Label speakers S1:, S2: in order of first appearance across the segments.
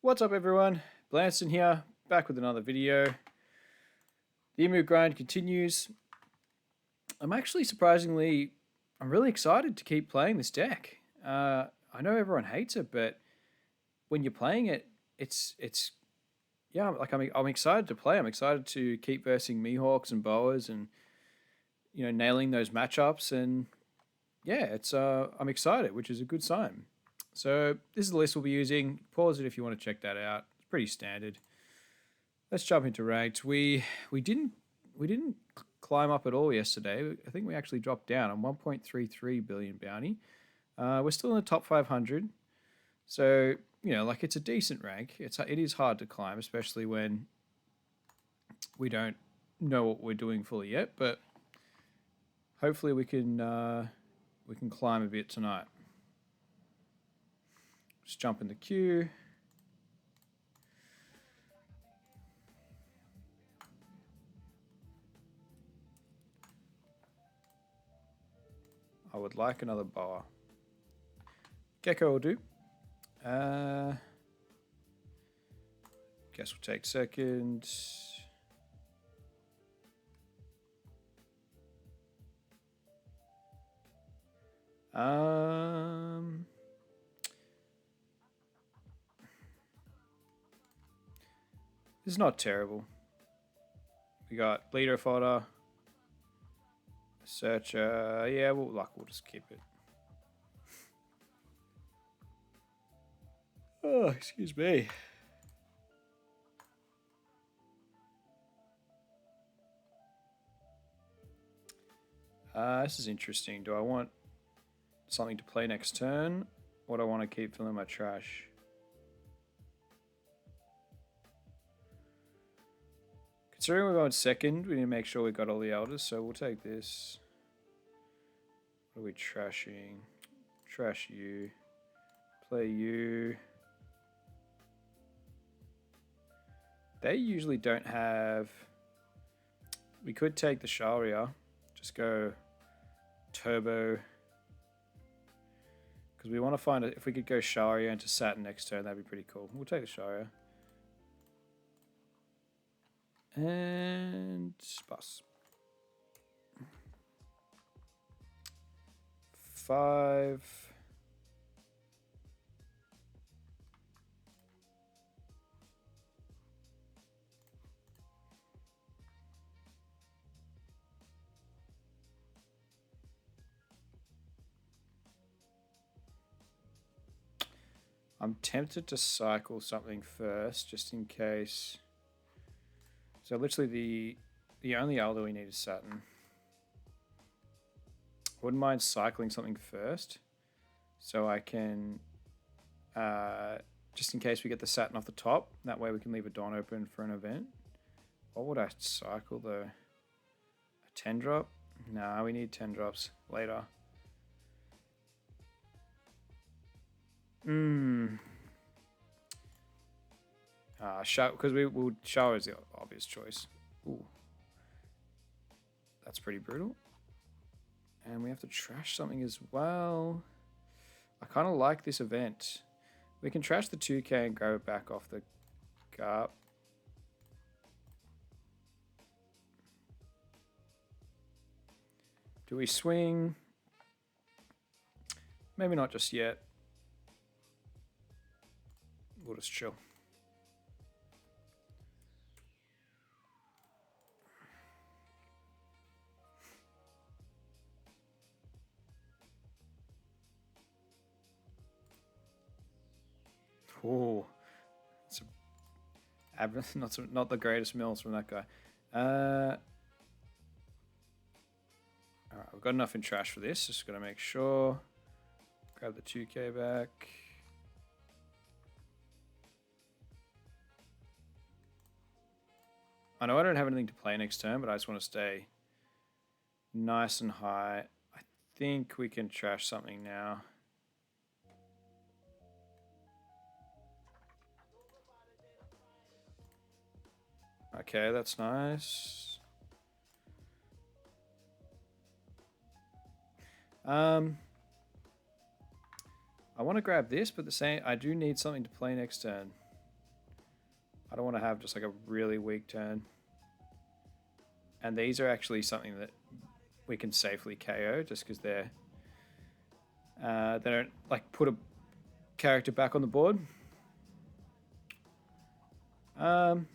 S1: What's up everyone? Blanston here, back with another video. The emu grind continues. I'm actually I'm really excited to keep playing this deck. I know everyone hates it, but when you're playing it, it's yeah, I'm excited to play. I'm excited to keep versing Mihawks and Boas and nailing those matchups and yeah, it's I'm excited, which is a good sign. So this is the list we'll be using. Pause it if you want to check that out. It's pretty standard. Let's jump into ranked. We didn't we didn't climb up at all yesterday. I think we actually dropped down on 1.33 billion bounty. We're still in the top 500, so like it's a decent rank. It is hard to climb, especially when we don't know what we're doing fully yet. But hopefully we can climb a bit tonight. Just jump in the queue. I would like another boa. Gecko will do. Guess we'll take second. This is not terrible. We got leader fodder, searcher. Yeah, we'll just keep it. Oh, excuse me. This is interesting. Do I want something to play next turn, or do I want to keep filling my trash? Considering we're going second, we need to make sure we got all the elders, so we'll take this. What are we trashing? Trash you. Play you. They usually don't have... We could take the Sharia. Just go turbo. Because we want to find it. If we could go Sharia into Saturn next turn, that'd be pretty cool. We'll take the Sharia. And bus. 5. I'm tempted to cycle something first, just in case. So literally the only elder we need is Saturn. Wouldn't mind cycling something first, so I can, just in case we get the Saturn off the top, that way we can leave a Dawn open for an event. What would I cycle though? A 10 drop? Nah, we need 10 drops later. Because shower is the obvious choice. Ooh. That's pretty brutal. And we have to trash something as well. I kind of like this event. We can trash the 2k and grab it back off the GARP. Do we swing? Maybe not just yet. We'll just chill. Oh, it's not the greatest mills from that guy. All right, we've got enough in trash for this. Just gotta make sure. Grab the 2k back. I know I don't have anything to play next turn, but I just want to stay nice and high. I think we can trash something now. Okay, that's nice. I want to grab this, but I do need something to play next turn. I don't want to have just like a really weak turn. And these are actually something that we can safely KO just because they don't like put a character back on the board. Oh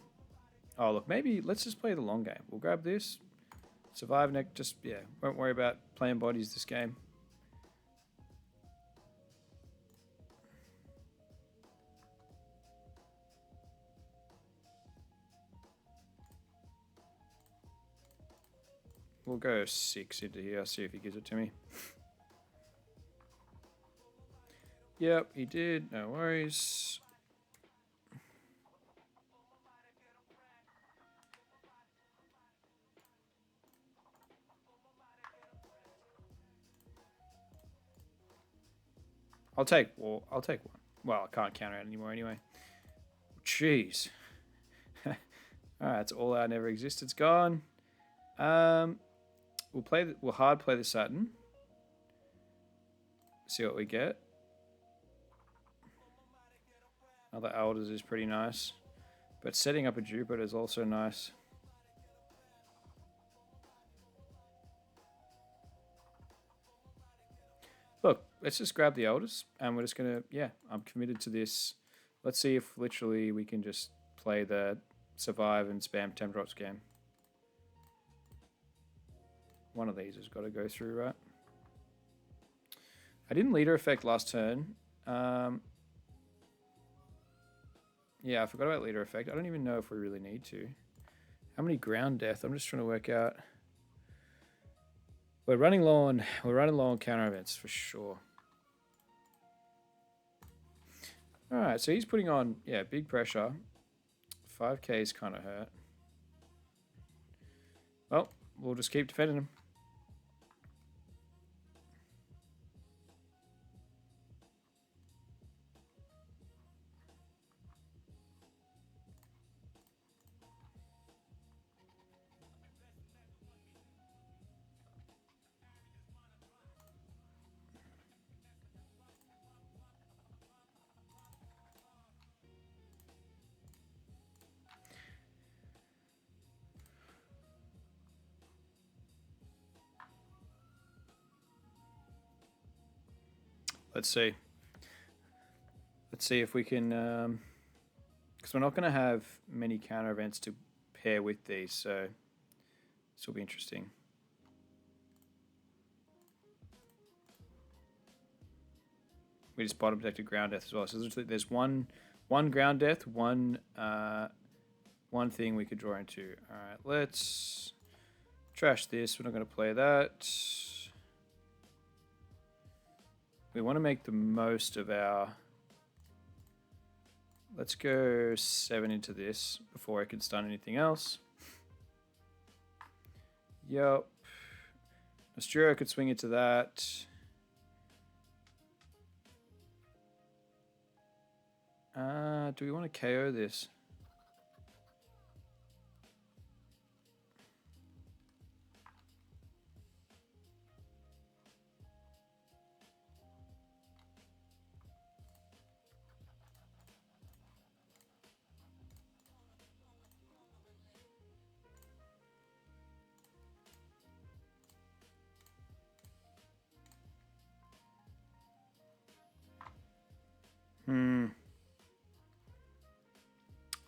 S1: look, maybe let's just play the long game. We'll grab this, survive next. Just yeah, won't worry about playing bodies this game. We'll go 6 into here, see if he gives it to me. Yep, he did, no worries. I'll take one. Well, I can't counter it anymore anyway. Jeez. Alright, that's all out never exists. It's gone. We'll hard play the Saturn. See what we get. Other Elders is pretty nice. But setting up a Jupiter is also nice. Look, let's just grab the Elders and we're just gonna, yeah, I'm committed to this. Let's see if literally we can just play the survive and spam 10 drops game. One of these has got to go through, right? I didn't leader effect last turn. Yeah, I forgot about leader effect. I don't even know if we really need to. How many ground death? I'm just trying to work out. We're running low on counter events for sure. All right, so he's putting on, yeah, big pressure. 5k is kind of hurt. Well, we'll just keep defending him. Let's see. Let's see if we can, because we're not going to have many counter events to pair with these, so this will be interesting. We just bottom protected ground death as well. So there's one ground death, one thing we could draw into. All right, let's trash this. We're not going to play that. We want to make the most of our... Let's go 7 into this before I can stun anything else. Yep. Nostura could swing into that. Do we want to KO this?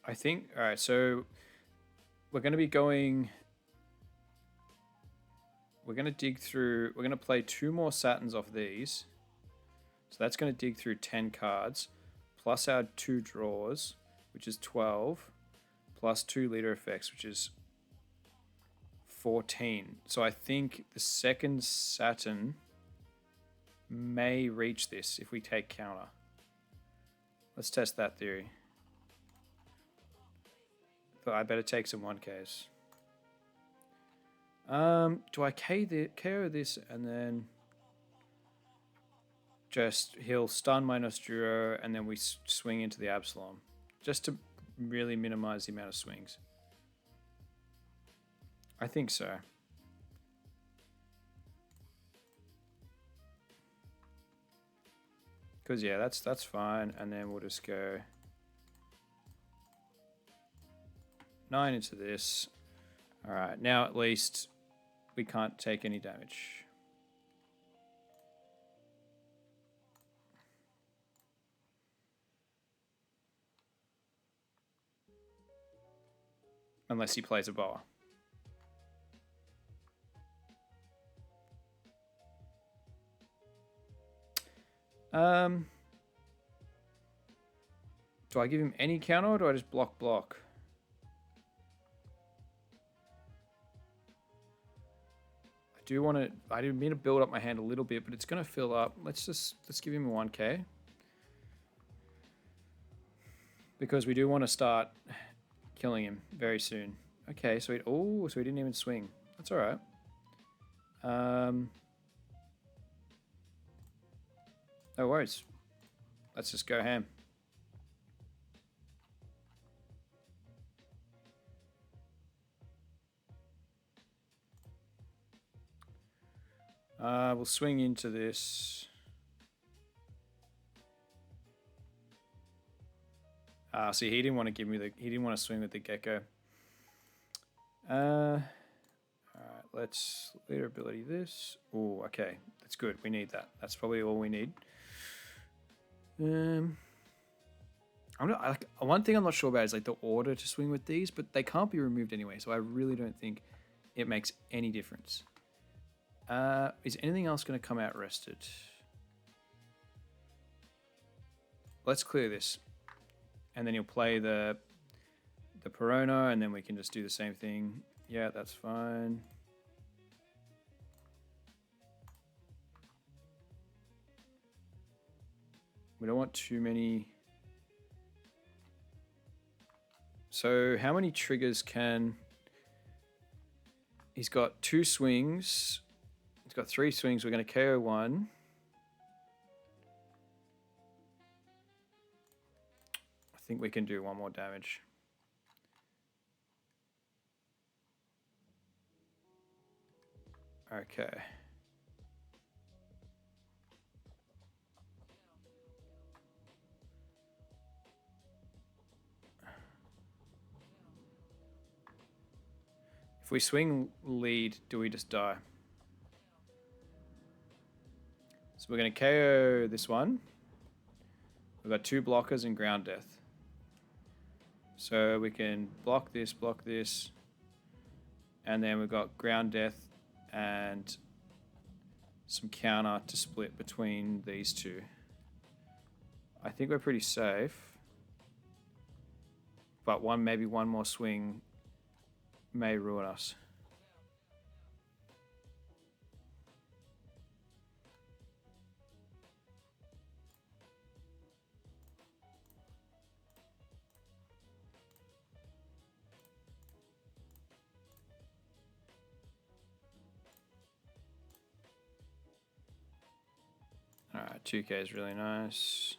S1: I think, all right, so we're going to be going, we're going to dig through, we're going to play 2 more Saturns off these. So that's going to dig through 10 cards, plus our 2 draws, which is 12, plus 2 leader effects, which is 14. So I think the second Saturn may reach this if we take counter. Let's test that theory. But I better take some 1Ks. Do I KO this and then just he'll stun my Nosturo and then we swing into the Absalom just to really minimize the amount of swings. I think so. Because yeah, that's fine, and then we'll just go. 9 into this. All right, now at least we can't take any damage. Unless he plays a boa. Do I give him any counter or do I just block? I do mean to build up my hand a little bit, but it's going to fill up. Let's give him a 1k. Because we do want to start killing him very soon. Okay, so so he didn't even swing. That's all right. No worries. Let's just go ham. We'll swing into this. See, he didn't want to give me he didn't want to swing with the gecko. All right, let's leader ability this. Oh, okay, that's good. We need that. That's probably all we need. One thing I'm not sure about is like the order to swing with these, but they can't be removed anyway, so I really don't think it makes any difference. Is anything else going to come out rested? Let's clear this. And then you'll play the Perona, and then we can just do the same thing. Yeah, that's fine. We don't want too many. So how many triggers can... He's got 2 swings. He's got 3 swings. We're going to KO 1. I think we can do 1 more damage. Okay. If we swing lead, do we just die? So we're going to KO this one. We've got 2 blockers and ground death. So we can block this, and then we've got ground death and some counter to split between these 2. I think we're pretty safe. But maybe one more swing may ruin us. Alright, 2k is really nice.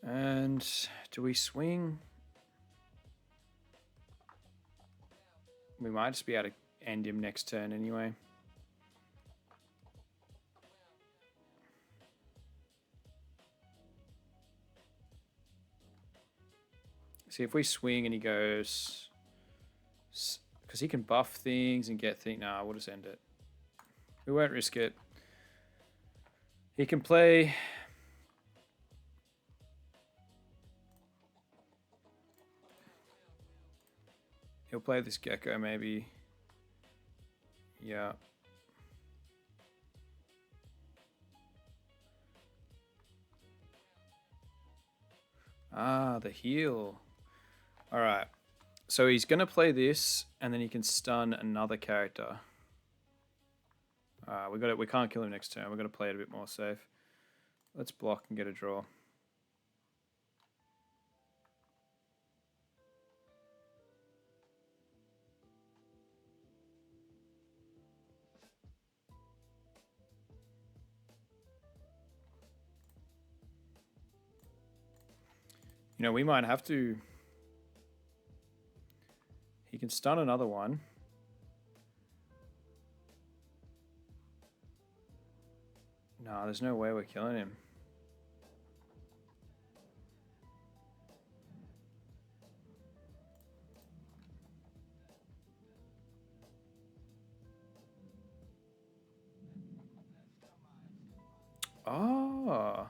S1: And do we swing? We might just be able to end him next turn anyway. See, if we swing and he goes... Because he can buff things and get things... Nah, we'll just end it. We won't risk it. He can play... He'll play this gecko maybe. Yeah. Ah, the heal. All right. So he's going to play this, and then he can stun another character. We can't kill him next turn. We've got to play it a bit more safe. Let's block and get a draw. You know, we might have to... He can stun another one. No, there's no way we're killing him. Oh,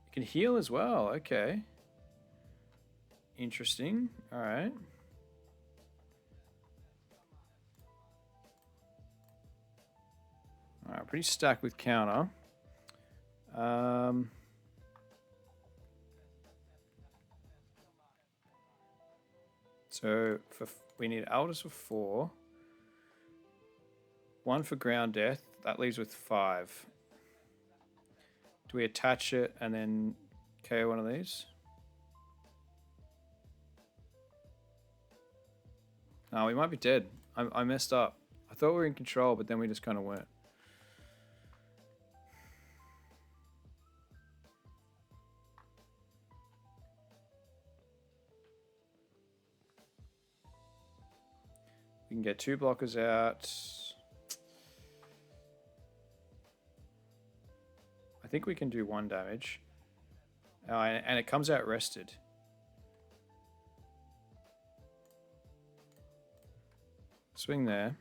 S1: you can heal as well. Okay. Interesting. All right. All right, pretty stacked with counter. So we need Aldous for 4. 1 for ground death. That leaves with 5. Do we attach it and then KO one of these? No, we might be dead. I messed up. I thought we were in control, but then we just kind of weren't. We can get 2 blockers out. I think we can do 1 damage. And it comes out rested. Swing there.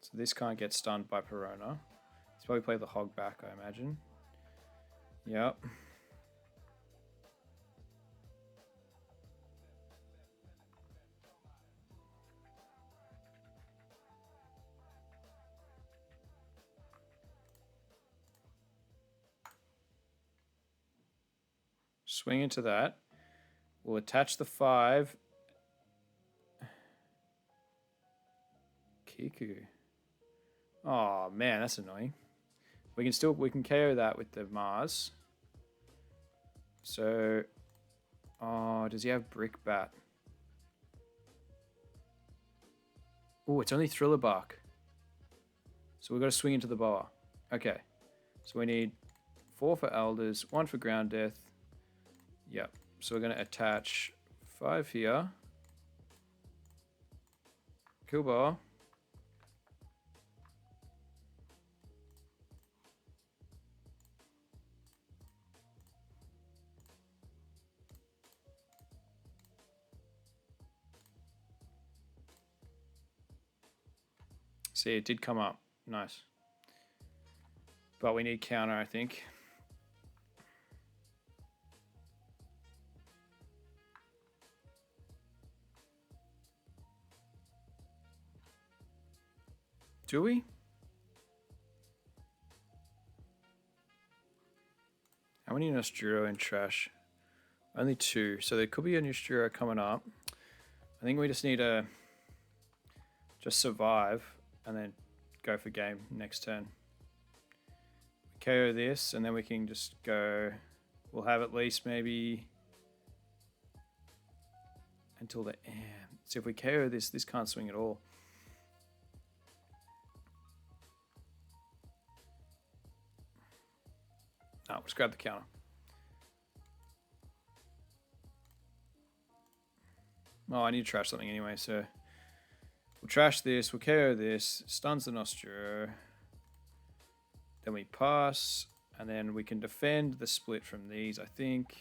S1: So this can't get stunned by Perona. He's probably played the hog back, I imagine. Yep. Swing into that. We'll attach the 5. Kiku. Oh man, that's annoying. We can KO that with the Mars. So, oh, does he have Brick Bat? Oh, it's only Thriller Bark. So we've got to swing into the Boa. Okay. So we need 4 for Elders, 1 for Ground Death. Yep. So we're going to attach 5 here. Kill Boa. See, it did come up. Nice. But we need counter, I think. Do we? How many Nosturo in trash? Only 2. So there could be a Nosturo coming up. I think we just need to just survive and then go for game next turn. KO this and then we can just go. We'll have at least maybe until the end. So if we KO this, this can't swing at all. No, let's grab the counter. Oh, I need to trash something anyway, so we'll trash this, we'll KO this, stuns the Nostro. Then we pass, and then we can defend the split from these, I think.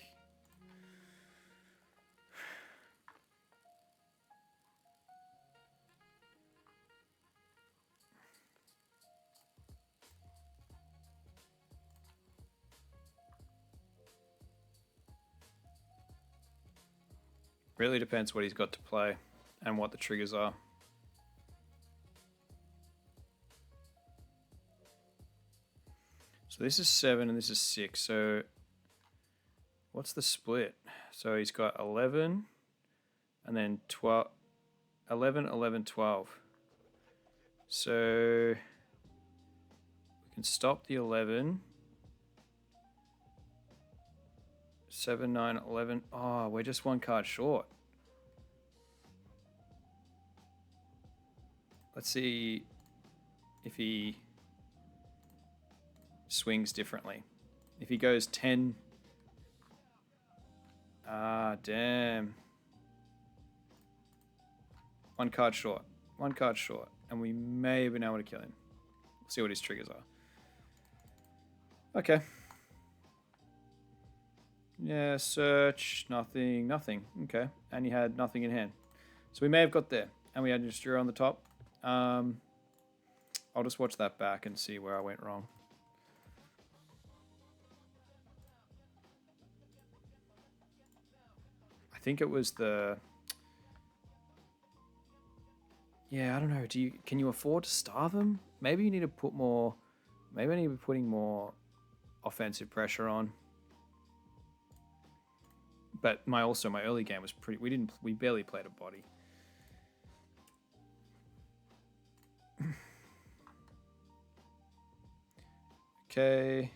S1: Really depends what he's got to play and what the triggers are. So this is 7 and this is 6. So what's the split? So he's got 11 and then 12, 11, 11, 12. So we can stop the 11. 7, 9, 11. Oh, we're just 1 card short. Let's see if he swings differently. If he goes 10. Ah, damn. 1 card short. 1 card short. And we may have been able to kill him. See what his triggers are. Okay. Yeah, search, nothing, nothing. Okay, and he had nothing in hand. So we may have got there. And we had Nostura on the top. I'll just watch that back and see where I went wrong. I think it was the... Yeah, I don't know. Can you afford to starve him? Maybe you need to put more... Maybe I need to be putting more offensive pressure on. But my early game was pretty... We barely played a body. Okay.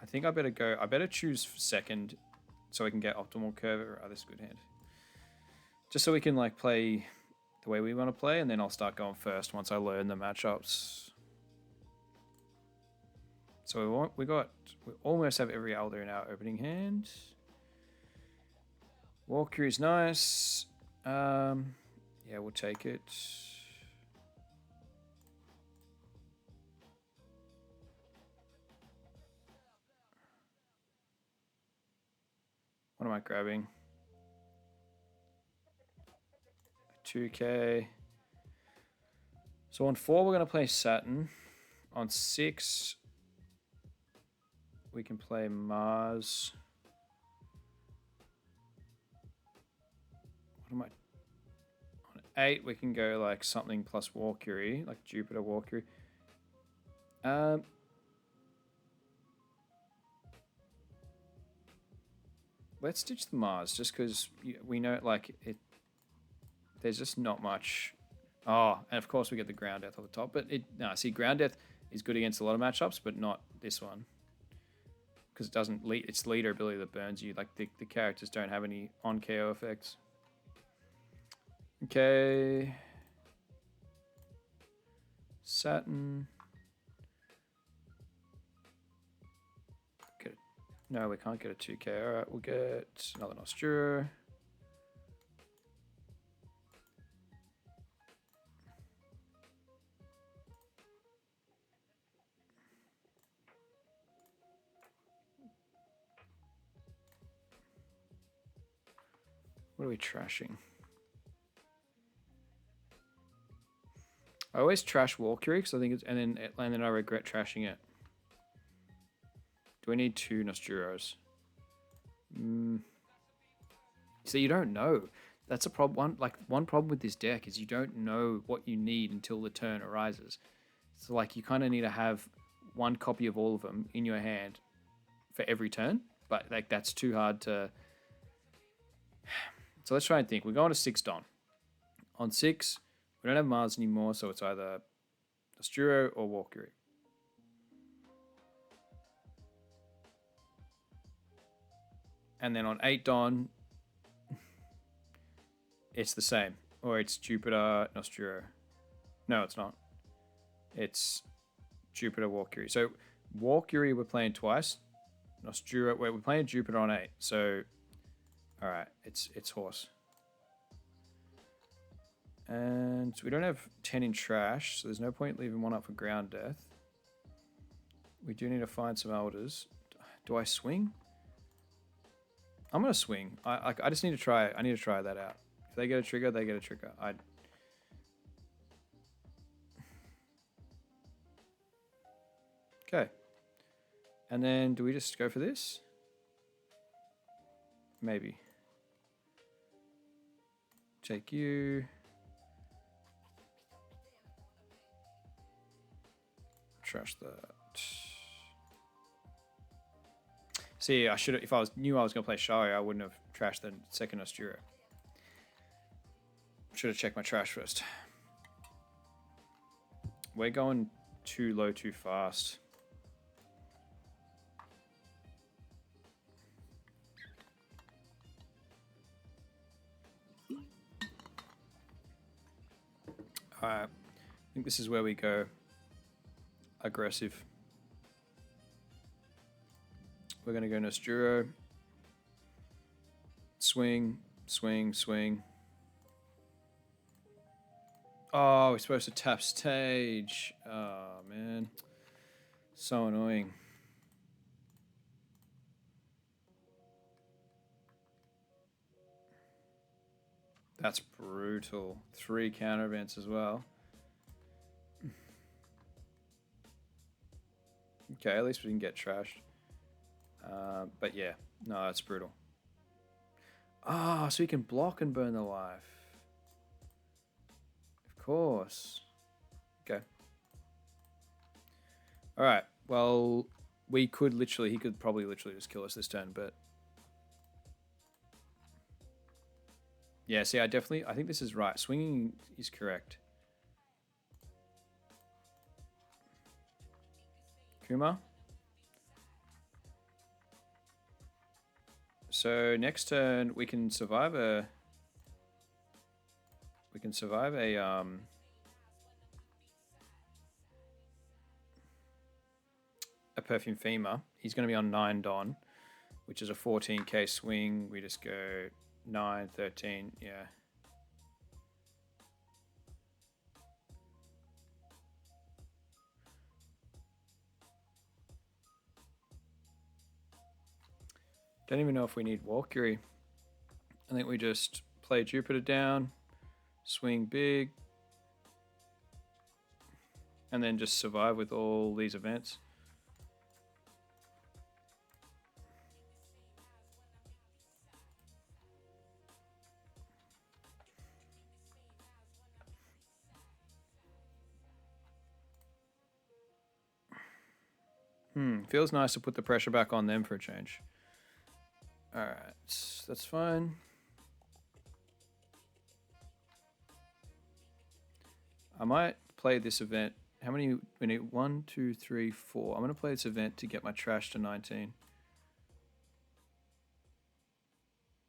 S1: I think I better choose second so we can get optimal curve. Oh, this is a good hand. Just so we can like play the way we want to play, and then I'll start going first once I learn the matchups. So we almost have every elder in our opening hand. Walker is nice. Yeah, we'll take it. What am I grabbing? 2K. So on 4, we're going to play Saturn. On 6, we can play Mars. What am I? On 8, we can go like something plus Walkyrie, like Jupiter Walkyrie. Let's ditch the Mars just because we know like it. There's just not much. Oh, and of course we get the ground death on the top, but see, ground death is good against a lot of matchups, but not this one because it doesn't lead. It's leader ability that burns you. Like the characters don't have any on KO effects. Okay, Saturn. No, we can't get a 2K. All right, we'll get another Nostura. What are we trashing? I always trash Walkyrie because I think it's, and then I regret trashing it. Do we need 2 Nosturos? So you don't know. That's a problem. One problem with this deck is you don't know what you need until the turn arises. So like you kind of need to have one copy of all of them in your hand for every turn. But like that's too hard to. So let's try and think. We're going to 6 Don. On 6, we don't have Mars anymore, so it's either Nosturo or Walkyrie. And then on 8 Don, it's the same. Or it's Jupiter, Nosturo. No, it's not. It's Jupiter, Walkyrie. So Walkyrie we're playing twice. Nosturo, we're playing Jupiter on 8. So, alright, it's horse. And we don't have 10 in trash, so there's no point leaving one up for ground death. We do need to find some elders. Do I swing? I'm gonna swing. I just need to try. I need to try that out. If they get a trigger, they get a trigger. Okay. And then do we just go for this? Maybe. Take you. Trash that. See, I should have. If I knew I was gonna play Shari, I wouldn't have trashed the second Nostura. Should have checked my trash first. We're going too low, too fast. Alright, I think this is where we go aggressive. We're going to go Nosturo. Swing, swing, swing. Oh, we're supposed to tap stage. Oh, man. So annoying. That's brutal. 3 counter events as well. Okay, at least we didn't get trashed. But yeah, no, that's brutal. Ah, so you can block and burn the life. Of course. Okay. Alright, well, he could probably literally just kill us this turn, but... Yeah, see, I think this is right. Swinging is correct. Kuma. So next turn we can survive a Perfume Femur. He's going to be on 9 Don, which is a 14k swing. We just go 9, 13, yeah. Don't even know if we need Valkyrie. I think we just play Jupiter down, swing big, and then just survive with all these events. Feels nice to put the pressure back on them for a change. Alright, that's fine. I might play this event. How many? We need 1, 2, 3, 4. I'm going to play this event to get my trash to 19.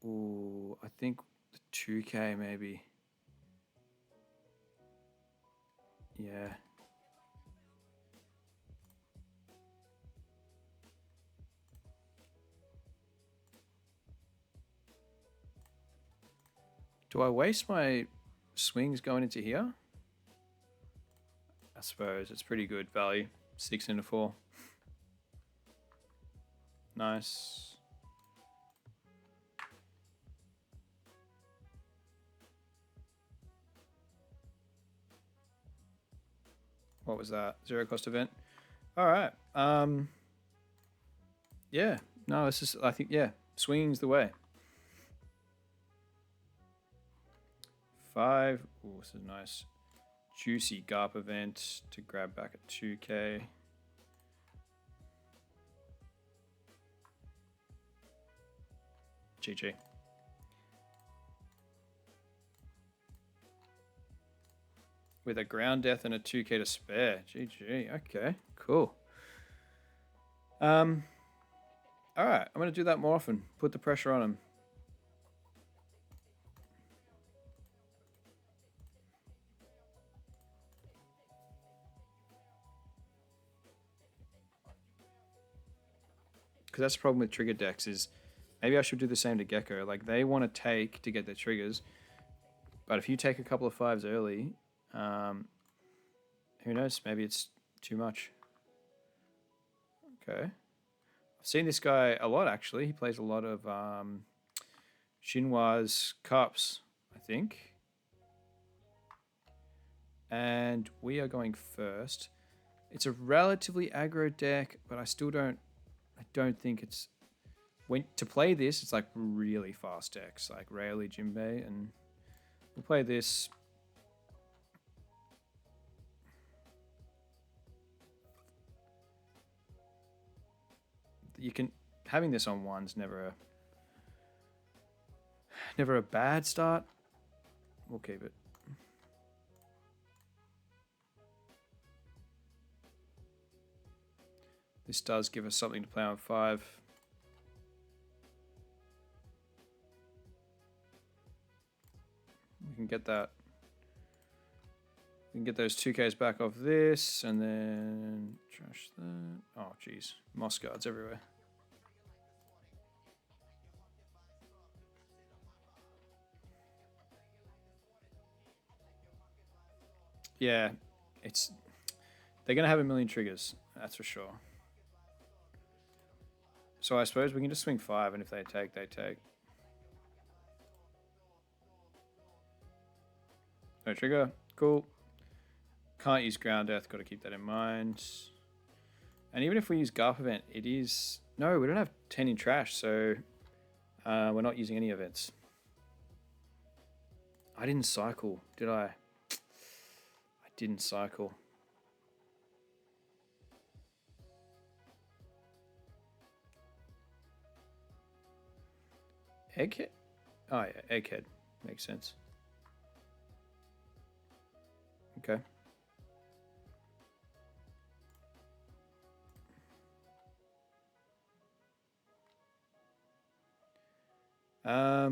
S1: Ooh, I think the 2k maybe. Yeah. Do I waste my swings going into here? I suppose it's pretty good value. 6 into 4. Nice. What was that? 0 cost event. All right. Yeah. No, this is. I think yeah. Swinging's the way. 5. Ooh, this is nice. Juicy Garp event to grab back at 2k. GG. With a ground death and a 2k to spare. GG. Okay, cool. Alright, I'm going to do that more often. Put the pressure on him. Because that's the problem with trigger decks is maybe I should do the same to Gecko. Like, they want to take to get their triggers. But if you take a couple of 5s early, who knows? Maybe it's too much. Okay. I've seen this guy a lot, actually. He plays a lot of Shinwa's Cups, I think. And we are going first. It's a relatively aggro deck, but I don't think it's... to play this, it's like really fast decks, like Rayleigh, Jinbei, and we'll play this. Having this on 1's never a bad start. We'll keep it. This does give us something to play on 5. We can get that. We can get those 2Ks back off this, and then trash that. Oh, geez. Moss guards everywhere. Yeah, they're going to have a million triggers, that's for sure. So I suppose we can just swing 5, and if they take, they take. No trigger, cool. Can't use ground death, got to keep that in mind. And even if we use Garp event, it is... No, we don't have 10 in trash, so we're not using any events. I didn't cycle, did I? I didn't cycle. Egghead? Oh yeah, Egghead. Makes sense. Okay. I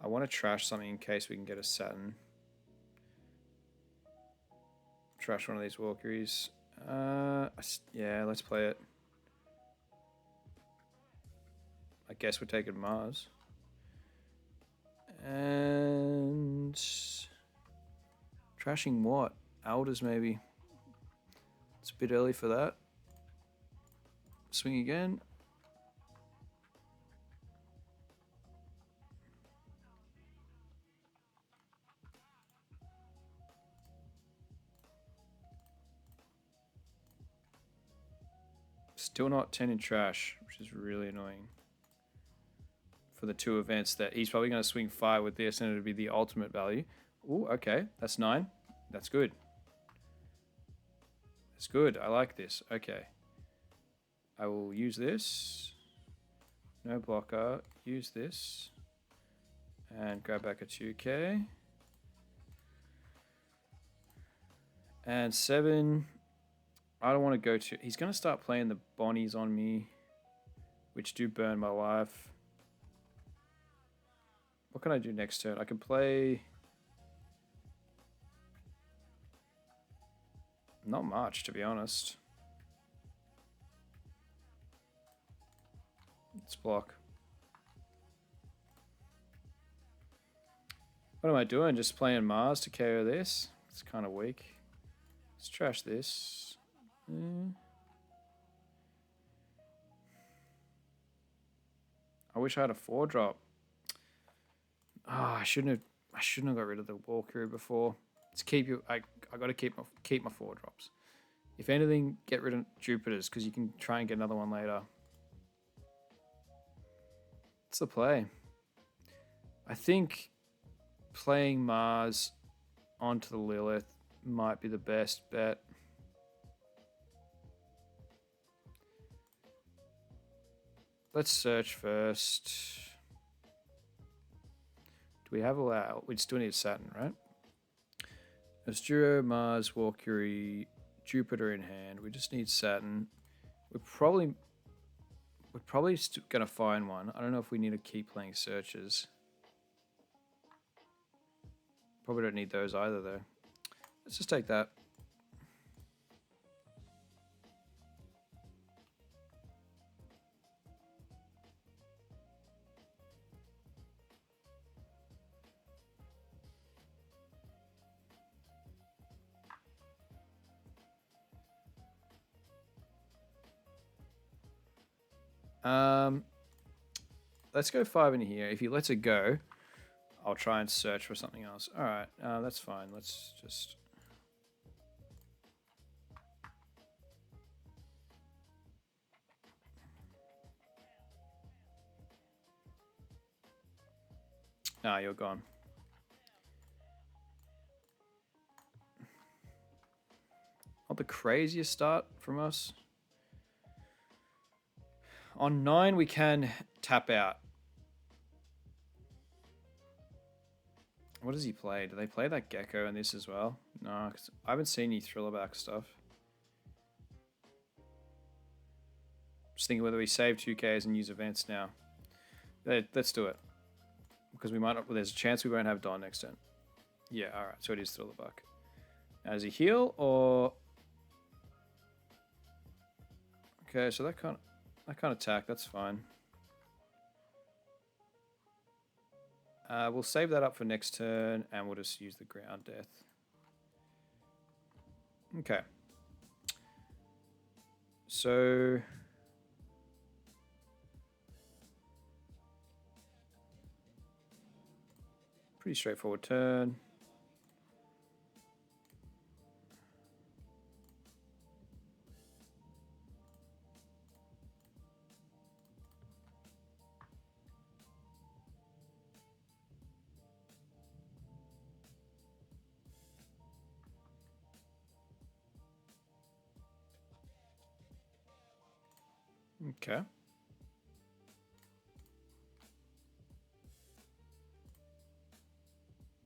S1: want to trash something in case we can get a Saturn. Trash one of these Walkeries. Yeah, let's play it. I guess we're taking Mars. And... Trashing what? Alders maybe. It's a bit early for that. Swing again. Still not 10 in trash, which is really annoying. For the 2 events that he's probably going to swing 5 with this and it'll be the ultimate value. Ooh, okay. That's 9. That's good. That's good. I like this. Okay. I will use this. No blocker. Use this. And grab back a 2k. And 7. I don't want to go to... He's going to start playing the Bonnies on me, which do burn my life. What can I do next turn? I can play... Not much, to be honest. Let's block. What am I doing? Just playing Mars to KO this? It's kind of weak. Let's trash this. I wish I had a 4-drop. Oh, I shouldn't have got rid of the Walker before. Let's keep you. I got to keep my 4-drops. If anything, get rid of Jupiter's because you can try and get another one later. What's the play? I think playing Mars onto the Lilith might be the best bet. Let's search first. Do we have all our... We still need Saturn, right? Astero, Mars, Valkyrie, Jupiter in hand. We just need Saturn. We're probably going to find one. I don't know if we need to keep playing searches. Probably don't need those either, though. Let's just take that. Let's go 5 in here. If he lets it go, I'll try and search for something else. All right, that's fine. Let's just... Nah, you're gone. Not the craziest start from us. On 9, we can tap out. What does he play? Do they play that Gecko in this as well? No, 'cause I haven't seen any Thrillerback stuff. Just thinking whether we save 2Ks and use events now. Let's do it. Because we might not, well, there's a chance we won't have Dawn next turn. Yeah, alright, so it is Thrillerback. Now, does he heal or... Okay, so that can't attack, that's fine. We'll save that up for next turn, and we'll just use the ground death. Okay. So pretty straightforward turn. Okay.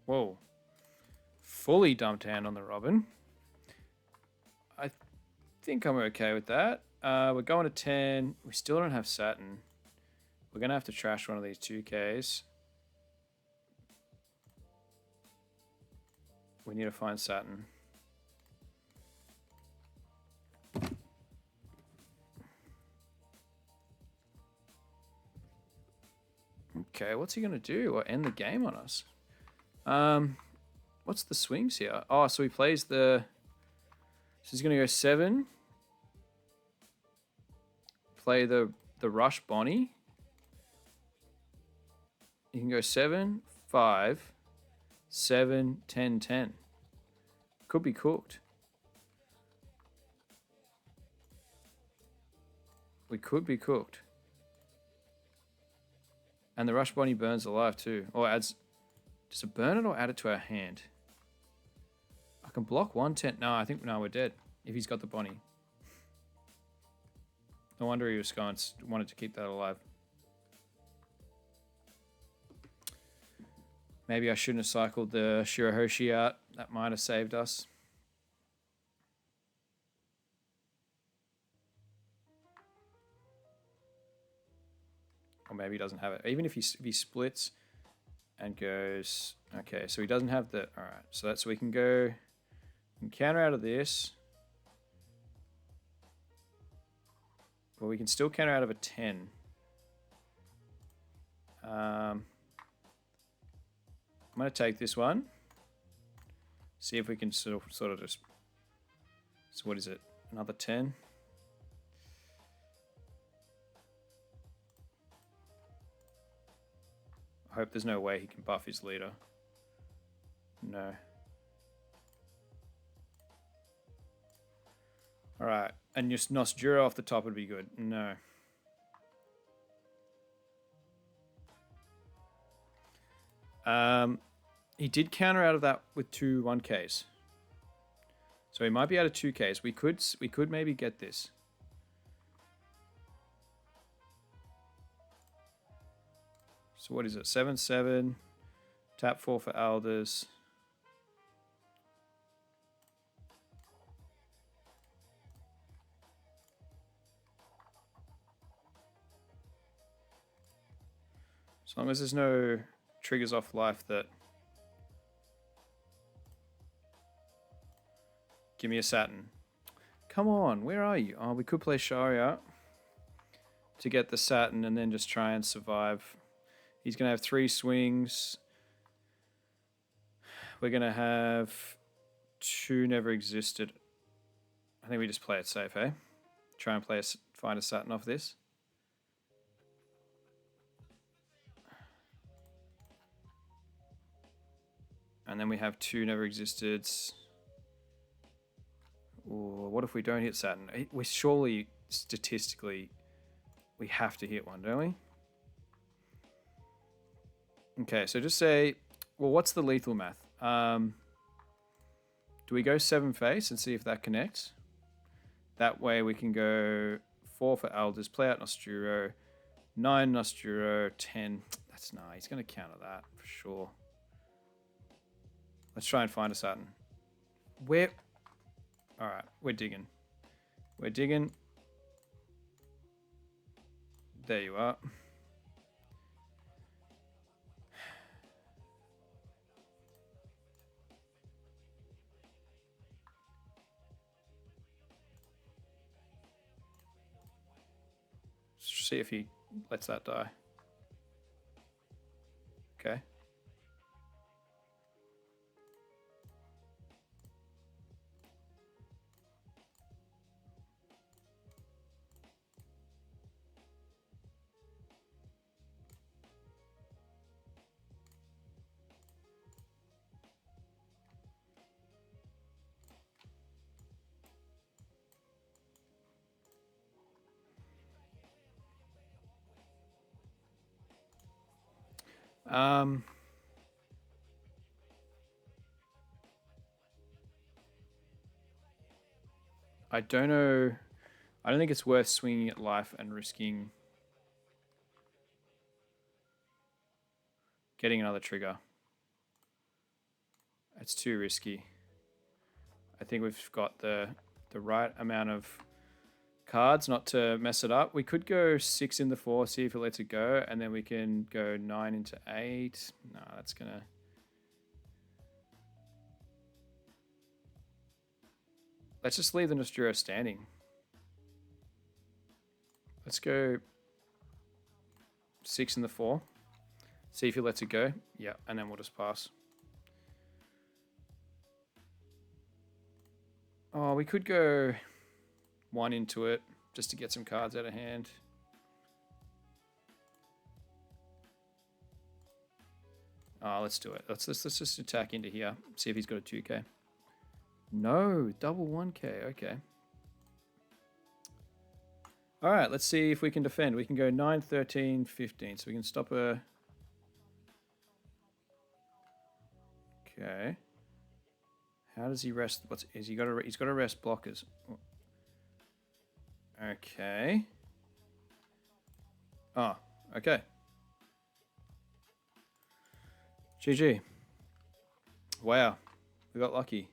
S1: Whoa. Fully dumped hand on the Robin. I think I'm okay with that. We're going to 10. We still don't have Saturn. We're going to have to trash one of these 2Ks. We need to find Saturn. Okay, what's he going to do? Or end the game on us? What's the swings here? Oh, so he plays the... So he's going to go 7. Play the rush Bonney. You can go 7, 5, 7, 10, 10. Could be cooked. We could be cooked. And the rush Bonney burns alive too. Or adds... Does it burn it or add it to our hand? I can block 110. No, I think no, we're dead. If he's got the Bonney. No wonder he was going, wanted to keep that alive. Maybe I shouldn't have cycled the Shirahoshi out. That might have saved us. Or maybe he doesn't have it. Even if he splits and goes... Okay, so he doesn't have the... Alright, so that's... So we can go... We can counter out of this. But we can still counter out of a 10. I'm going to take this one. See if we can sort of just... So what is it? Another 10? I hope there's no way he can buff his leader. No. Alright, and just Nostura off the top would be good. No. He did counter out of that with 2 1Ks. So he might be out of 2Ks. We could maybe get this. So what is it? 7/7. Tap 4 for Alders. As long as there's no triggers off life that... Give me a Saturn. Come on, where are you? Oh, we could play Sharia to get the Saturn and then just try and survive. He's going to have 3 swings. We're going to have 2 never existed. I think we just play it safe, eh? Try and find a Saturn off this. And then we have 2 never existed. Ooh, what if we don't hit Saturn? We surely, statistically, we have to hit one, don't we? Okay, so just say, well, what's the lethal math? Do we go 7 face and see if that connects? That way we can go 4 for Alders, play out Nosturo, 9 Nosturo, 10. That's nah, he's going to counter that for sure. Let's try and find a Saturn. Where? Alright, we're digging. We're digging. There you are. See if he lets that die. Okay. Um, I don't know. I don't think it's worth swinging at life and risking getting another trigger. It's too risky. I think we've got the right amount of cards not to mess it up. We could go 6 in the 4, see if it lets it go, and then we can go 9 into 8. No, that's gonna... Let's just leave the Nosturo standing. Let's go 6 in the 4. See if he lets it go. Yeah, and then we'll just pass. Oh, we could go 1 into it just to get some cards out of hand. Oh, let's do it. Let's just attack into here. See if he's got a 2k. No, double 1k. Okay. All right, let's see if we can defend. We can go 9, 13, 15. So we can stop her. Okay. How does he rest? He's got to rest blockers. Okay. Oh, okay. GG. Wow. We got lucky.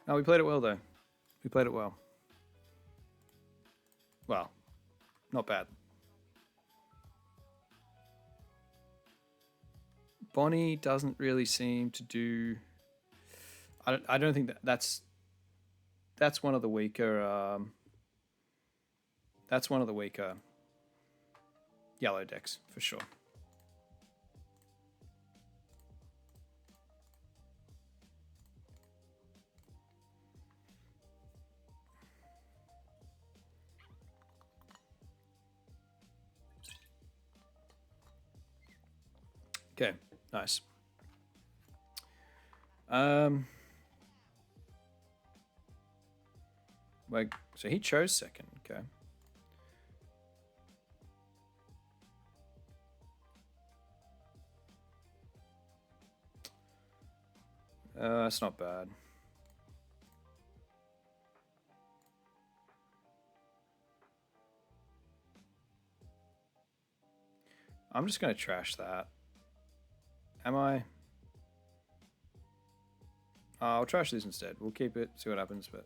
S1: Oh, we played it well, though. We played it well. Well, not bad. Bonney doesn't really seem to do... I don't think that's one of the weaker... that's one of the weaker yellow decks, for sure. Okay, nice. Like, so he chose second, okay. That's not bad. I'm just going to trash that. Am I? I'll trash this instead. We'll keep it, see what happens, but...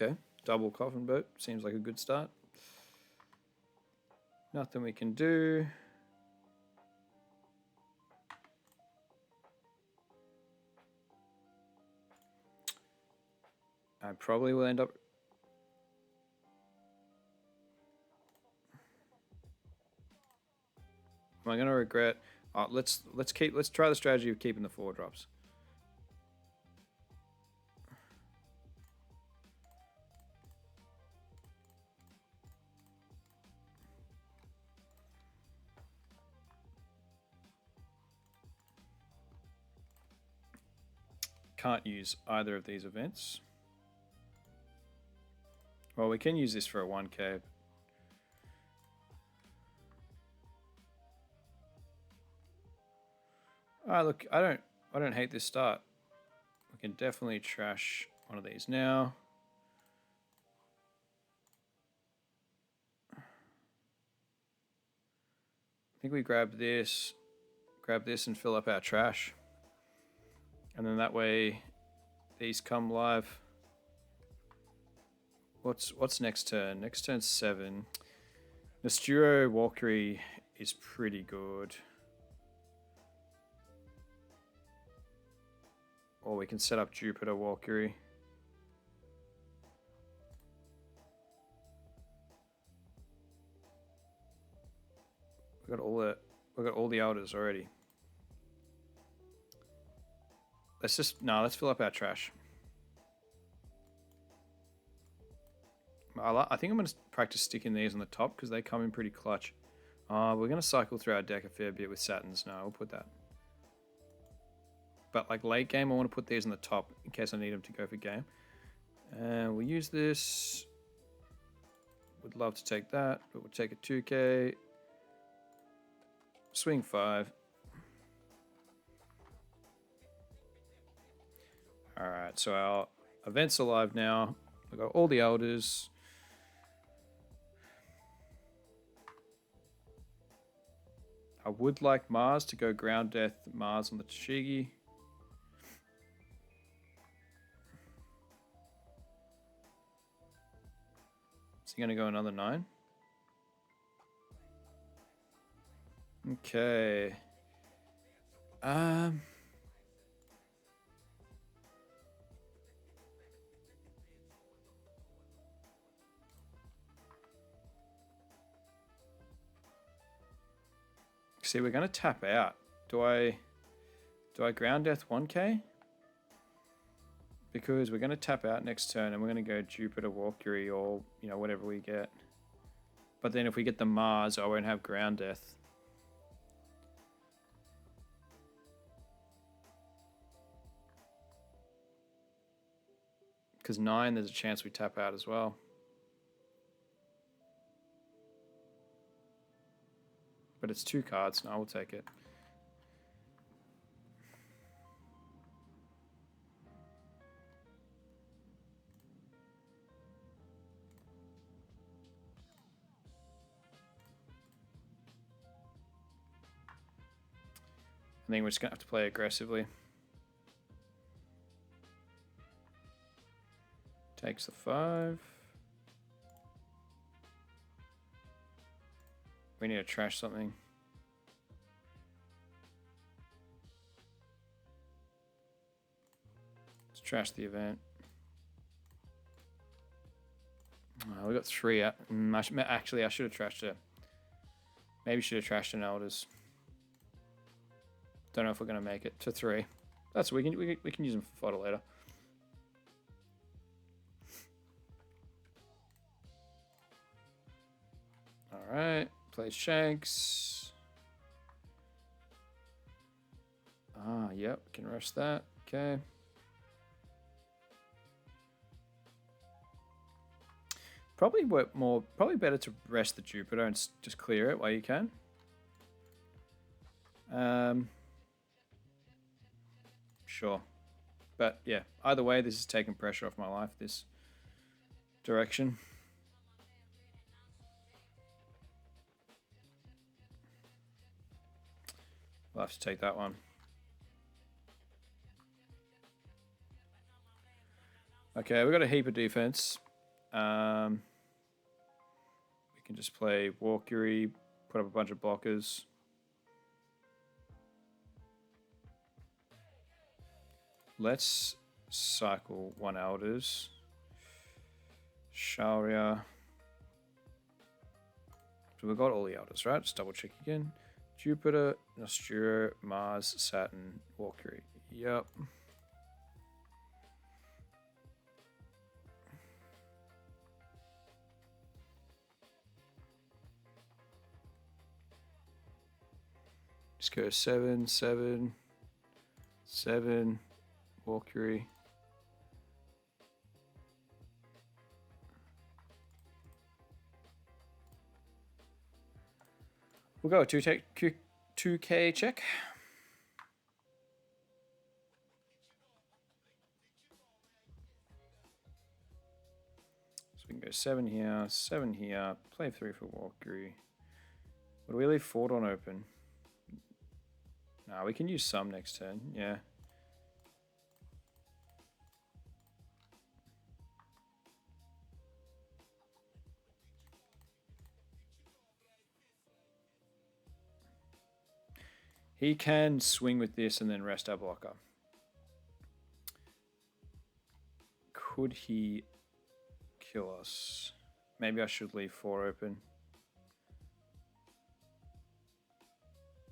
S1: Okay, double coffin boat. Seems like a good start. Nothing we can do. I probably will end up... Am I going to regret? Let's try the strategy of keeping the 4 drops. Can't use either of these events. Well, we can use this for a 1k. Alright, look, I don't hate this start. We can definitely trash one of these now. I think we grab this and fill up our trash. And then that way these come live. What's next turn? Next turn's 7. Nosturo Walkery is pretty good. Or we can set up Jupiter Walkery. We've got all the elders already. Let's fill up our trash. I think I'm going to practice sticking these on the top because they come in pretty clutch. We're going to cycle through our deck a fair bit with Saturns. No, we'll put that. But like late game, I want to put these on the top in case I need them to go for game. And we'll use this. Would love to take that, but we'll take a 2K. Swing 5. Alright, so our events are live now. We've got all the elders. I would like Mars to go ground death Mars on the Tashigi. Is he going to go another 9? Okay. See, we're going to tap out. Do I ground death 1K? Because we're going to tap out next turn and we're going to go Jupiter, Valkyrie, or, you know, whatever we get. But then if we get the Mars, I won't have ground death. Because 9, there's a chance we tap out as well. But it's 2 cards. No, I will take it. I think we're just going to have to play aggressively. Takes the 5. We need to trash something. Let's trash the event. Oh, we got 3 out. Actually, I should have trashed it. Maybe should have trashed an elders. Don't know if we're going to make it to 3. That's we can use them for fodder later. All right, plays Shanks. Yep, can rush that. Okay. Probably better to rest the Jupiter and just clear it while you can. Sure. But yeah, either way, this is taking pressure off my life, this direction. We'll have to take that one. Okay, we've got a heap of defense. We can just play Valkyrie, put up a bunch of blockers. Let's cycle 1 elders. Sharia. So we've got all the elders, right? Just double check again. Jupiter, Nostura, Mars, Saturn, Valkyrie. Yep. Just go 7, 7, 7, Valkyrie. We'll go 2K check. So we can go 7 here, 7 here, play 3 for Valkyrie. What do we leave Ford on open? Nah, we can use some next turn, yeah. He can swing with this and then rest our blocker. Could he kill us? Maybe I should leave 4 open.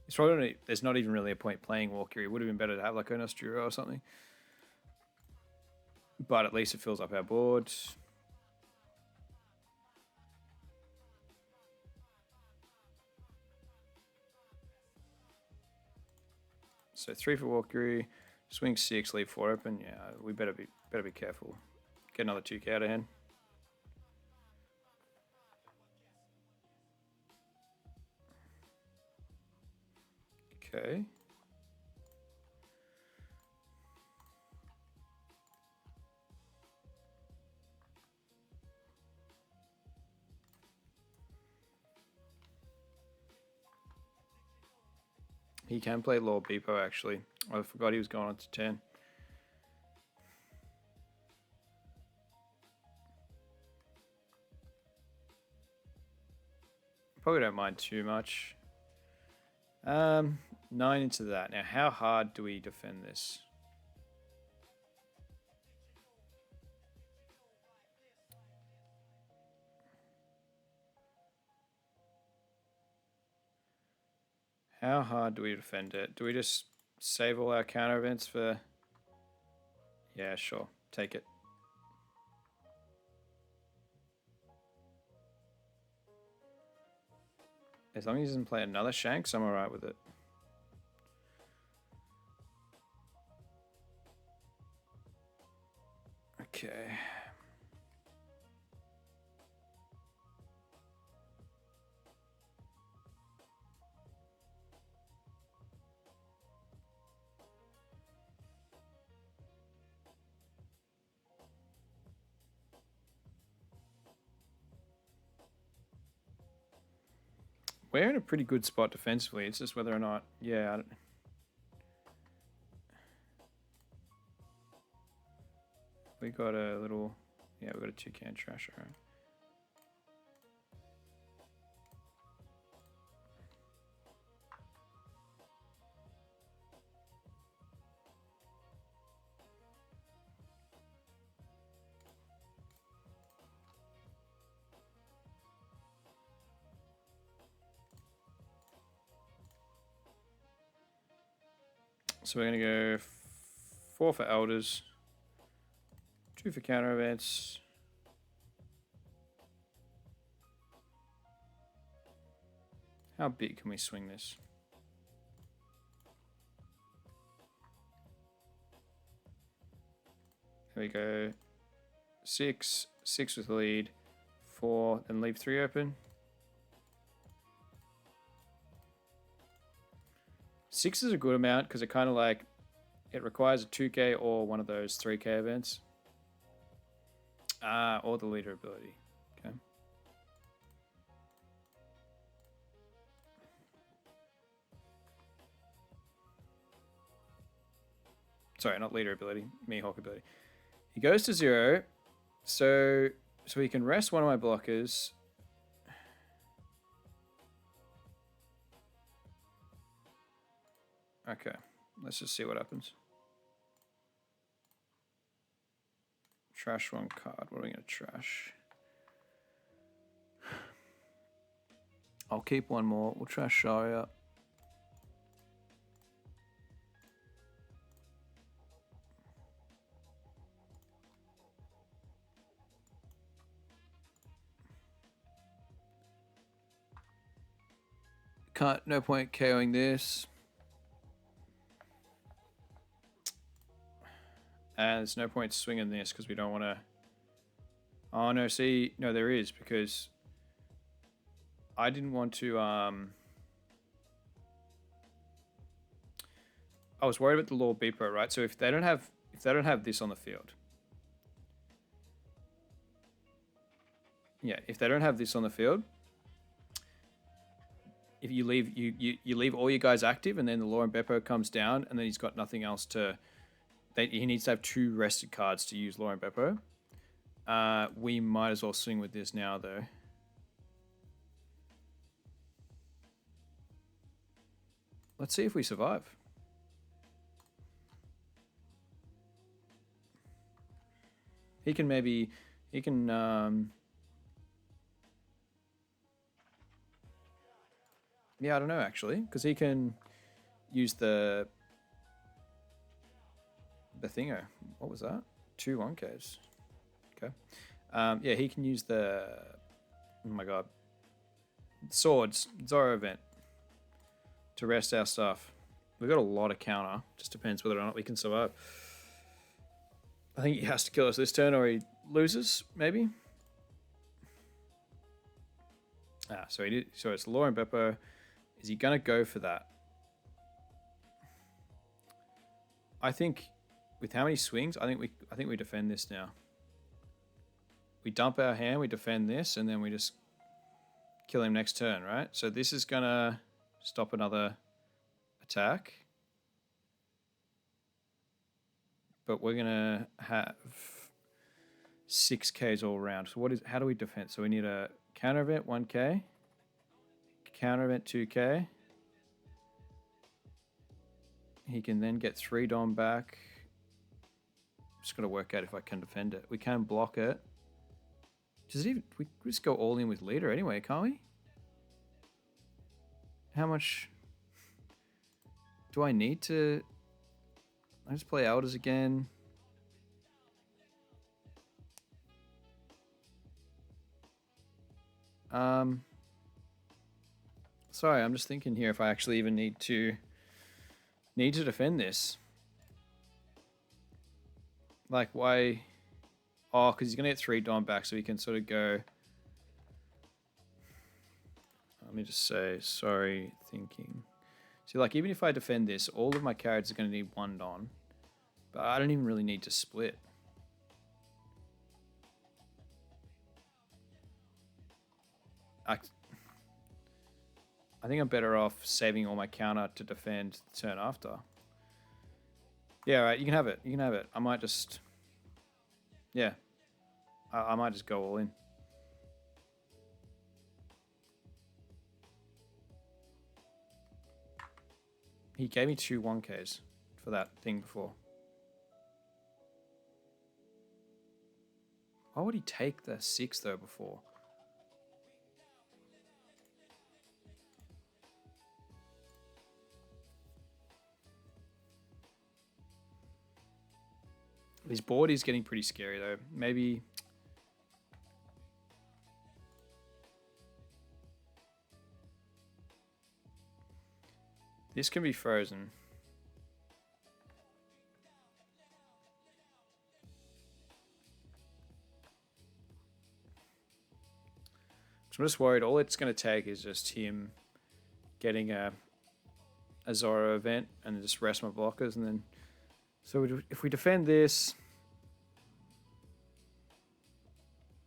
S1: It's probably there's not even really a point playing Valkyrie. It would have been better to have like an Nostura or something. But at least it fills up our board. So 3 for walkthrough, swing 6, leave 4 open. Yeah, we better be careful. Get another 2k out of hand. Okay. He can play Lord Beepo actually. I forgot he was going on to 10. Probably don't mind too much. 9 into that. Now, how hard do we defend this? How hard do we defend it? Do we just save all our counter events for... Yeah, sure. Take it. As long as he doesn't play another Shanks, I'm alright with it. Okay. We're in a pretty good spot defensively. It's just whether or not... Yeah, I don't... We got a little... Yeah, we got a 2-can trash, alright. So we're going to go 4 for Elders, 2 for counter events. How big can we swing this? There we go. 6 with lead, 4, then leave 3 open. 6 is a good amount because it kind of like, it requires a 2k or one of those 3k events. Or the leader ability. Okay. Sorry, not leader ability, Mihawk ability. He goes to 0, so he can rest one of my blockers. Okay, let's just see what happens. Trash 1 card. What are we going to trash? I'll keep 1 more. We'll trash Sharia. No point KOing this. And there's no point swinging this because we don't want to... Oh, no, see... No, there is because I didn't want to... I was worried about the Lord Beepo, right? So if they don't have this on the field... Yeah, if they don't have this on the field... If you leave you leave all your guys active and then the Lord Beepo comes down and then he's got nothing else to... He needs to have 2 rested cards to use Lord Beepo. We might as well swing with this now, though. Let's see if we survive. He can maybe... He can... Yeah, I don't know, actually. Because he can use the thingo. What was that? 2 1Ks. Okay. Yeah, he can use the... Oh my god. Swords. Zoro event. To rest our stuff. We've got a lot of counter. Just depends whether or not we can survive. I think he has to kill us this turn or he loses, maybe. So he did. So it's Law and Beppo. Is he gonna go for that? I think with how many swings, I think we defend this now. We dump our hand, we defend this, and then we just kill him next turn, right? So this is gonna stop another attack. But we're gonna have 6Ks all around. So how do we defend? So we need a counter event 1K, counter event 2K. He can then get 3 Dom back. Just gotta work out if I can defend it. We can block it. Does it even? We just go all in with leader anyway, can't we? How much do I need to? I just play Elders again. Sorry, I'm just thinking here if I actually even need to defend this. Like why? Oh, because he's gonna get 3 Dom back, so he can sort of go. Let me just say, sorry, thinking. See, like even if I defend this, all of my characters are gonna need 1 Dom. But I don't even really need to split. I think I'm better off saving all my counter to defend the turn after. Yeah, right, you can have it. You can have it. I might just... Yeah. I might just go all in. He gave me 2 1Ks for that thing before. Why would he take the 6 though before? His board is getting pretty scary though. Maybe... This can be frozen. So I'm just worried all it's going to take is just him getting a Zoro event and then just rest my blockers and then... So if we defend this...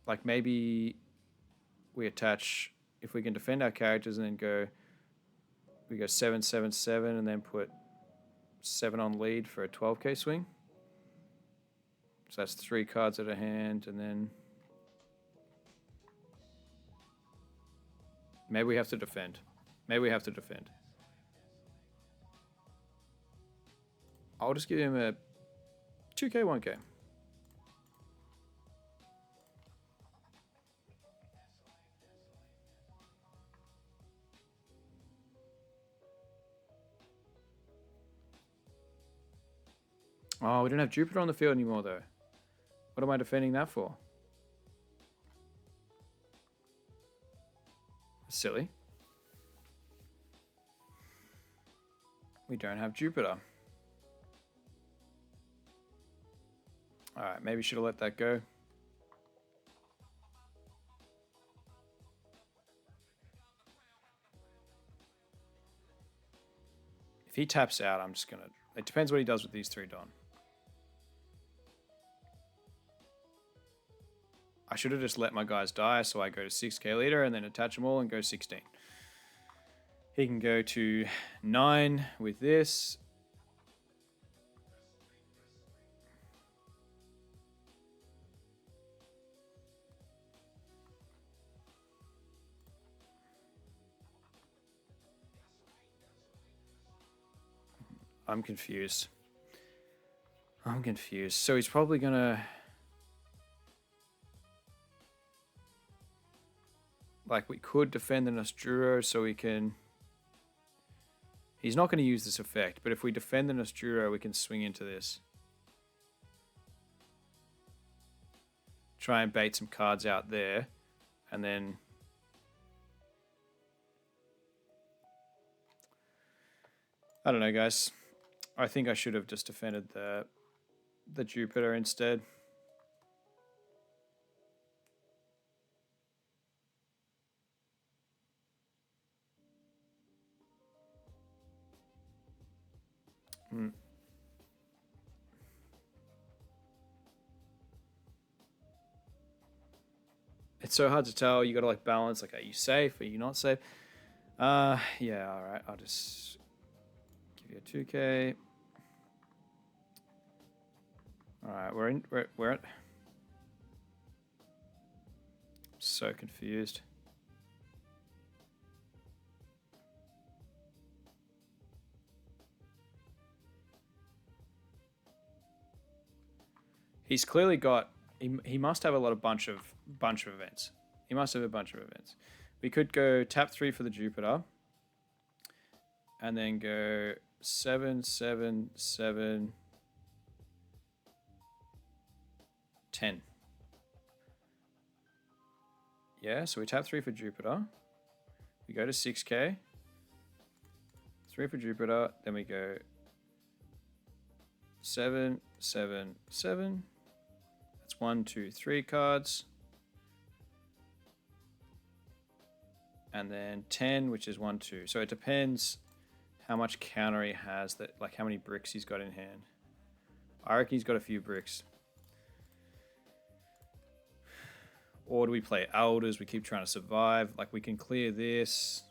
S1: Like maybe we attach... If we can defend our characters and then go... We go 7, 7, 7 and then put 7 on lead for a 12k swing. So that's 3 cards at a hand and then... Maybe we have to defend. Maybe we have to defend. I'll just give him a 2k, 1k. Oh, we don't have Jupiter on the field anymore though. What am I defending that for? Silly. We don't have Jupiter. Alright, maybe should have let that go. If he taps out, I'm just gonna... It depends what he does with these 3 Don. I should have just let my guys die, so I go to 6k leader and then attach them all and go 16. He can go to 9 with this. I'm confused. I'm confused. So he's probably gonna... Like, we could defend the Nosturo so we can... He's not going to use this effect, but if we defend the Nosturo, we can swing into this. Try and bait some cards out there, and then... I don't know, guys. I think I should have just defended the Jupiter instead. It's so hard to tell. You got to like balance. Like, are you safe? Are you not safe? Yeah. All right. I'll just give you a 2K. All right. We're at. So confused. He's clearly got. He must have a lot of bunch of events. He must have a bunch of events. We could go tap 3 for the Jupiter, and then go 7, 7, 7, 10. Yeah, so we tap 3 for Jupiter. We go to 6K. 3 for Jupiter. Then we go 7, 7, 7. That's 1, 2, 3 cards. And then 10, which is 1, 2. So it depends how much counter he has, that like how many bricks he's got in hand. I reckon he's got a few bricks. Or do we play elders? We keep trying to survive. Like, we can clear this.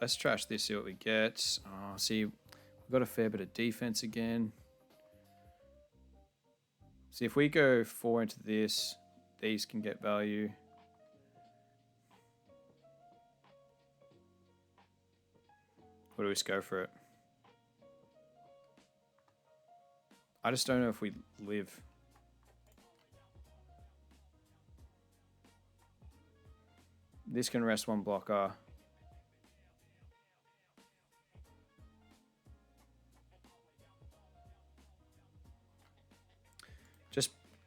S1: Let's trash this, see what we get. Oh, see, we've got a fair bit of defense again. See, if we go 4 into this, these can get value. Or do we just go for it? I just don't know if we live. This can rest 1 blocker.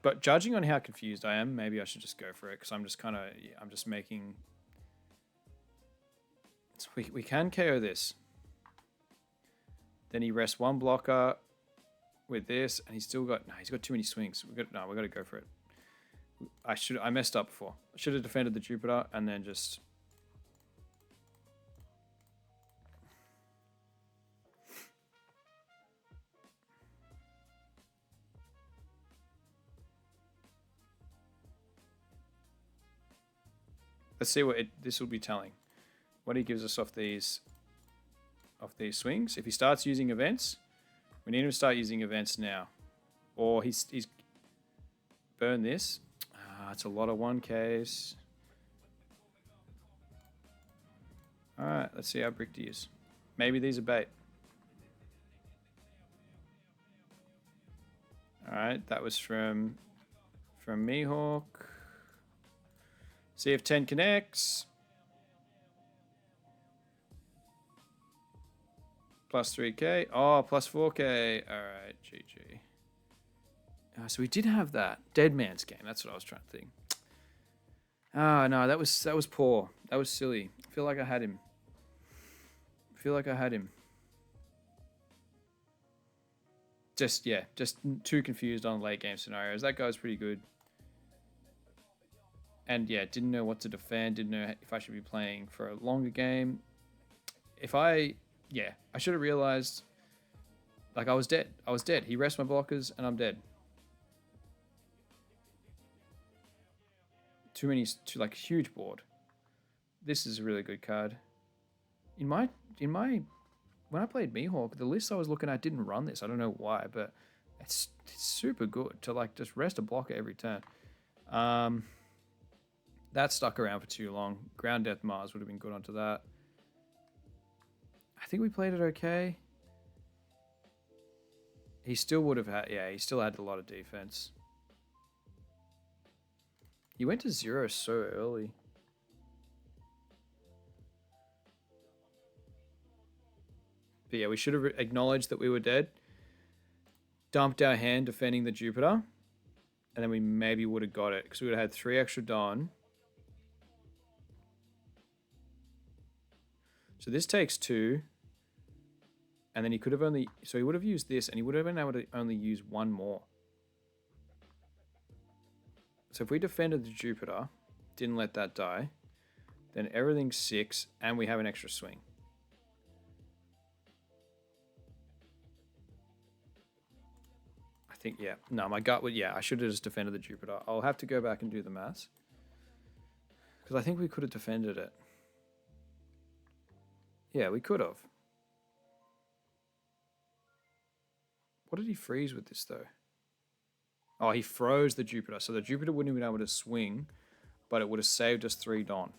S1: But judging on how confused I am, maybe I should just go for it, because I'm just I'm just making. So we can KO this. Then he rests 1 blocker with this, and he's still got he's got too many swings. We got to go for it. I messed up before. I should have defended the Jupiter and then just. Let's see what this will be telling. What he gives us off these swings. If he starts using events, we need him to start using events now. Or he's burn this. It's a lot of 1Ks. Alright, let's see how bricked he is. Maybe these are bait. Alright, that was from Mihawk. See if 10 connects. Plus 3K. Oh, plus 4K. Alright, GG. So we did have that. Dead Man's Game. That's what I was trying to think. Oh, no, that was poor. That was silly. I feel like I had him. Just too confused on late game scenarios. That guy's pretty good. And yeah, didn't know what to defend, didn't know if I should be playing for a longer game. I should have realized, like, I was dead. He rests my blockers and I'm dead. Like, huge board. This is a really good card. When I played Mihawk, the list I was looking at didn't run this. I don't know why, but it's super good to like just rest a blocker every turn. That stuck around for too long. Ground Death Mars would have been good onto that. I think we played it okay. He still would have had, he still had a lot of defense. He went to 0 so early. But yeah, we should have acknowledged that we were dead. Dumped our hand defending the Jupiter. And then we maybe would have got it, because we would have had 3 extra Dawn. So this takes 2. And then he could have only... So he would have used this, and he would have been able to only use 1 more. So if we defended the Jupiter, didn't let that die, then everything's 6, and we have an extra swing. I think, yeah. No, my gut would... Yeah, I should have just defended the Jupiter. I'll have to go back and do the maths. Because I think we could have defended it. Yeah, we could have. What did he freeze with this, though? Oh, he froze the Jupiter. So the Jupiter wouldn't have been able to swing, but it would have saved us 3 Don.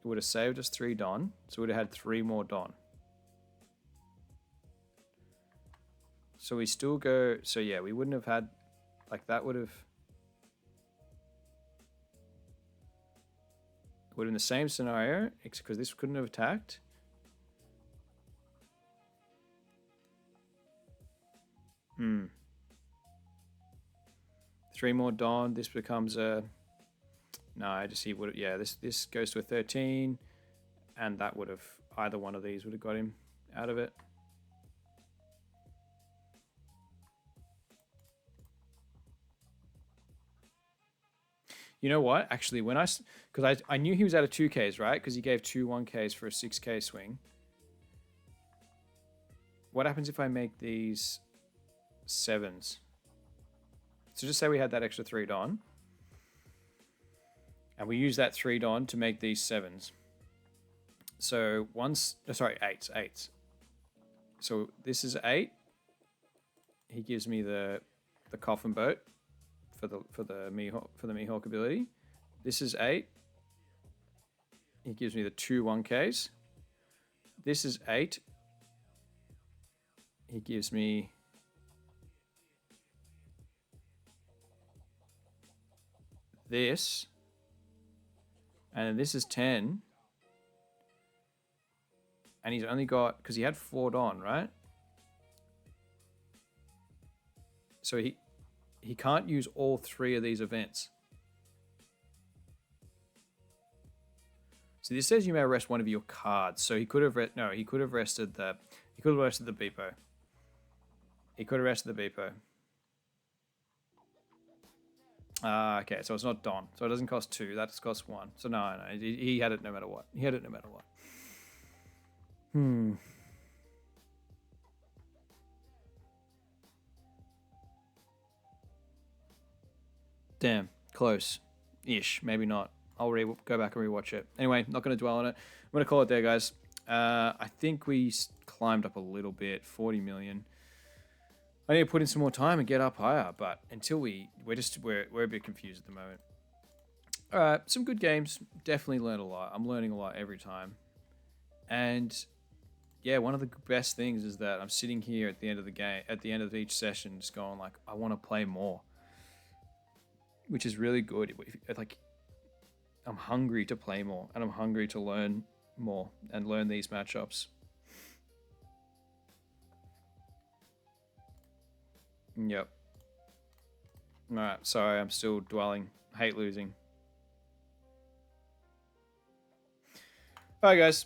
S1: It would have saved us 3 Don, so we would have had 3 more Don. So we still go... So yeah, we wouldn't have had... Like, that would have... Would have been the same scenario, because this couldn't have attacked. Hmm. 3 more Don. This becomes a... No, I just see what... Yeah, this goes to a 13. And that would have... Either one of these would have got him out of it. You know what? Actually, when because I knew he was out of 2Ks, right? Because he gave 2 1Ks for a 6K swing. What happens if I make these 7s? So just say we had that extra 3 Don. And we use that 3 Don to make these 7s. So once... sorry, 8s. So this is 8. He gives me the coffin boat. For the Mihawk ability. This is 8. He gives me the 2 1Ks. This is 8. He gives me this. And then this is 10. And he's only got... Because he had 4 Don, right? So he can't use all 3 of these events. So this says you may rest one of your cards. So he could have he could have rested the Beepo. He could have rested the Beepo. Okay, so it's not Don. So it doesn't cost 2. That just costs 1. So no, he had it no matter what. He had it no matter what. Damn, close-ish. Maybe not. I'll go back and rewatch it. Anyway, not going to dwell on it. I'm going to call it there, guys. I think we climbed up a little bit, 40 million. I need to put in some more time and get up higher, but until we're a bit confused at the moment. All right, some good games. Definitely learned a lot. I'm learning a lot every time. And yeah, one of the best things is that I'm sitting here at the end of the game, at the end of each session, just going like, I want to play more. Which is really good. Like, I'm hungry to play more, and I'm hungry to learn more and learn these matchups. Yep. Alright, sorry, I'm still dwelling. Hate losing. Alright, guys.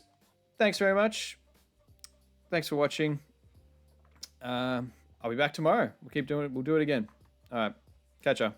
S1: Thanks very much. Thanks for watching. I'll be back tomorrow. We'll keep doing it. We'll do it again. Alright. Catch ya.